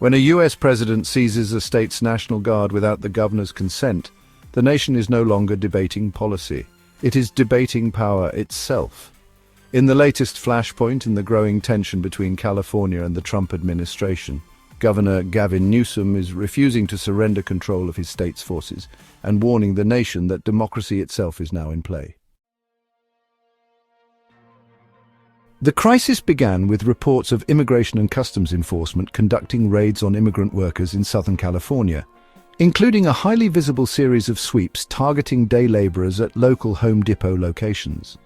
When a US president seizes a state's National Guard without the governor's consent, the nation is no longer debating policy. It is debating power itself. In the latest flashpoint in the growing tension between California and the Trump administration, Governor Gavin Newsom is refusing to surrender control of his state's forces and warning the nation that democracy itself is now in play. The crisis began with reports of Immigration and Customs Enforcement conducting raids on immigrant workers in Southern California, including a highly visible series of sweeps targeting day laborers at local Home Depot locations.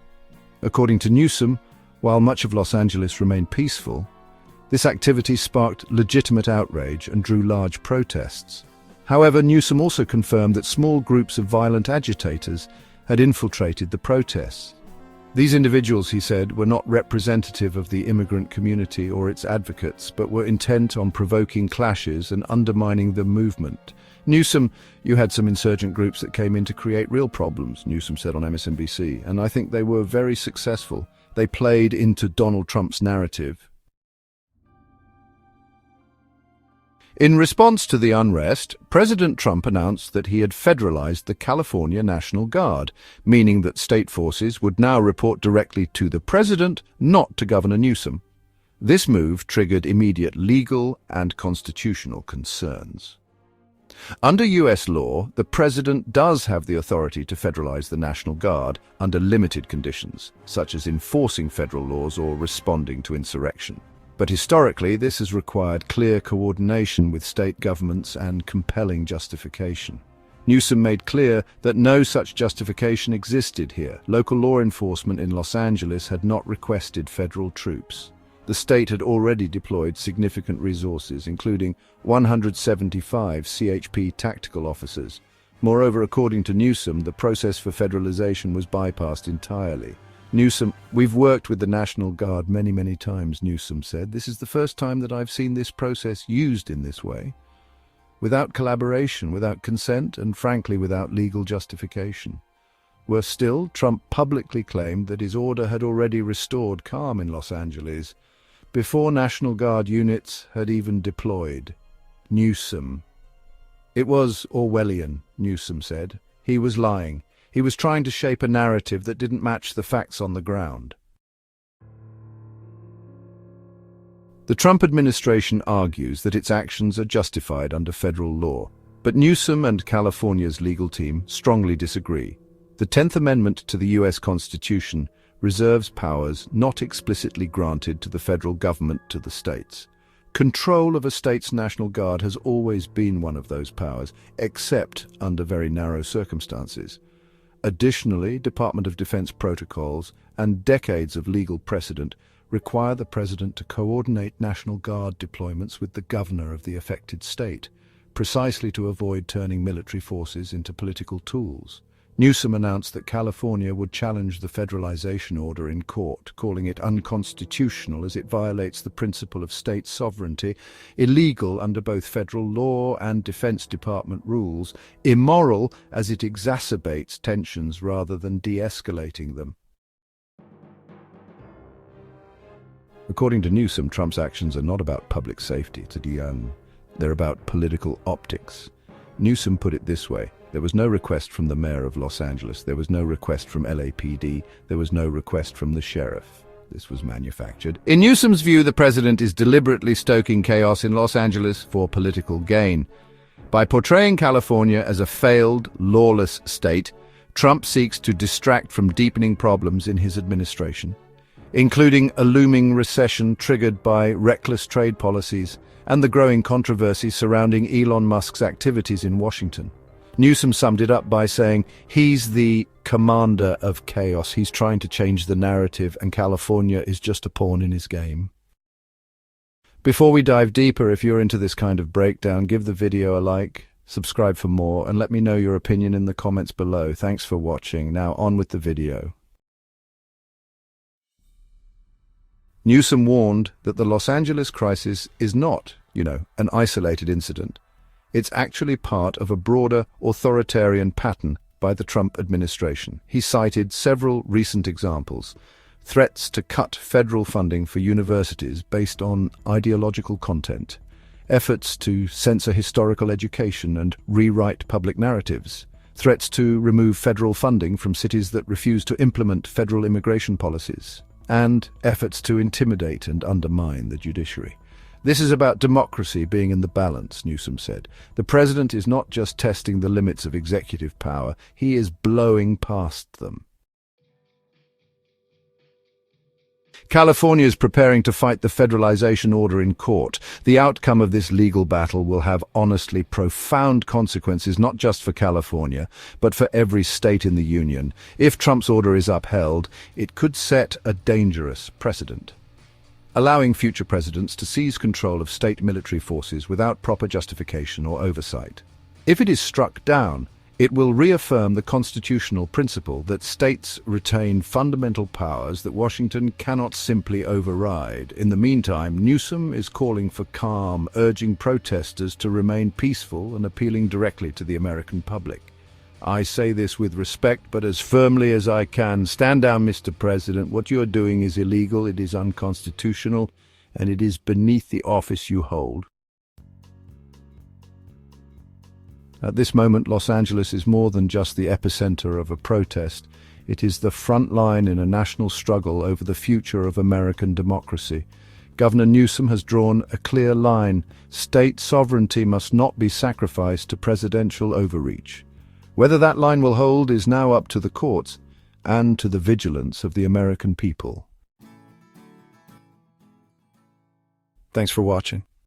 According to Newsom, while much of Los Angeles remained peaceful, this activity sparked legitimate outrage and drew large protests. However, Newsom also confirmed that small groups of violent agitators had infiltrated the protests. These individuals, he said, were not representative of the immigrant community or its advocates, but were intent on provoking clashes and undermining the movement. Newsom, you had some insurgent groups that came in to create real problems, Newsom said on MSNBC, and I think they were very successful. They played into Donald Trump's narrative. In response to the unrest, President Trump announced that he had federalized the California National Guard, meaning that state forces would now report directly to the president, not to Governor Newsom. This move triggered immediate legal and constitutional concerns. Under U.S. law, the president does have the authority to federalize the National Guard under limited conditions, such as enforcing federal laws or responding to insurrection. But historically, this has required clear coordination with state governments and compelling justification. Newsom made clear that no such justification existed here. Local law enforcement in Los Angeles had not requested federal troops. The state had already deployed significant resources, including 175 CHP tactical officers. Moreover, according to Newsom, the process for federalization was bypassed entirely. Newsom, we've worked with the National Guard many times, Newsom said. This is the first time that I've seen this process used in this way. Without collaboration, without consent, and frankly without legal justification. Worse still, Trump publicly claimed that his order had already restored calm in Los Angeles, before National Guard units had even deployed. Newsom. It was Orwellian, Newsom said. He was lying. He was trying to shape a narrative that didn't match the facts on the ground. The Trump administration argues that its actions are justified under federal law, but Newsom and California's legal team strongly disagree. The 10th Amendment to the U.S. Constitution reserves powers not explicitly granted to the federal government to the states. Control of a state's National Guard has always been one of those powers, except under very narrow circumstances. Additionally, Department of Defense protocols and decades of legal precedent require the president to coordinate National Guard deployments with the governor of the affected state, precisely to avoid turning military forces into political tools. Newsom announced that California would challenge the federalization order in court, calling it unconstitutional as it violates the principle of state sovereignty, illegal under both federal law and Defense Department rules, immoral as it exacerbates tensions rather than de-escalating them. According to Newsom, Trump's actions are not about public safety, they're about political optics. Newsom put it this way: there was no request from the mayor of Los Angeles, there was no request from LAPD, there was no request from the sheriff. This was manufactured. In Newsom's view, the president is deliberately stoking chaos in Los Angeles for political gain. By portraying California as a failed, lawless state, Trump seeks to distract from deepening problems in his administration, including a looming recession triggered by reckless trade policies and the growing controversy surrounding Elon Musk's activities in Washington. Newsom summed it up by saying he's the commander of chaos. He's trying to change the narrative, and California is just a pawn in his game. Before we dive deeper, if you're into this kind of breakdown, give the video a like, subscribe for more, and let me know your opinion in the comments below. Thanks for watching. Now on with the video. Newsom warned that the Los Angeles crisis is not, an isolated incident. It's actually part of a broader authoritarian pattern by the Trump administration. He cited several recent examples: threats to cut federal funding for universities based on ideological content, efforts to censor historical education and rewrite public narratives, threats to remove federal funding from cities that refuse to implement federal immigration policies, and efforts to intimidate and undermine the judiciary. This is about democracy being in the balance, Newsom said. The president is not just testing the limits of executive power, he is blowing past them. California is preparing to fight the federalization order in court. The outcome of this legal battle will have honestly profound consequences, not just for California, but for every state in the union. If Trump's order is upheld, it could set a dangerous precedent, allowing future presidents to seize control of state military forces without proper justification or oversight. If it is struck down, it will reaffirm the constitutional principle that states retain fundamental powers that Washington cannot simply override. In the meantime, Newsom is calling for calm, urging protesters to remain peaceful and appealing directly to the American public. I say this with respect, but as firmly as I can. Stand down, Mr. President. What you are doing is illegal, it is unconstitutional, and it is beneath the office you hold. At this moment, Los Angeles is more than just the epicenter of a protest. It is the front line in a national struggle over the future of American democracy. Governor Newsom has drawn a clear line. State sovereignty must not be sacrificed to presidential overreach. Whether that line will hold is now up to the courts and to the vigilance of the American people. Thanks for watching.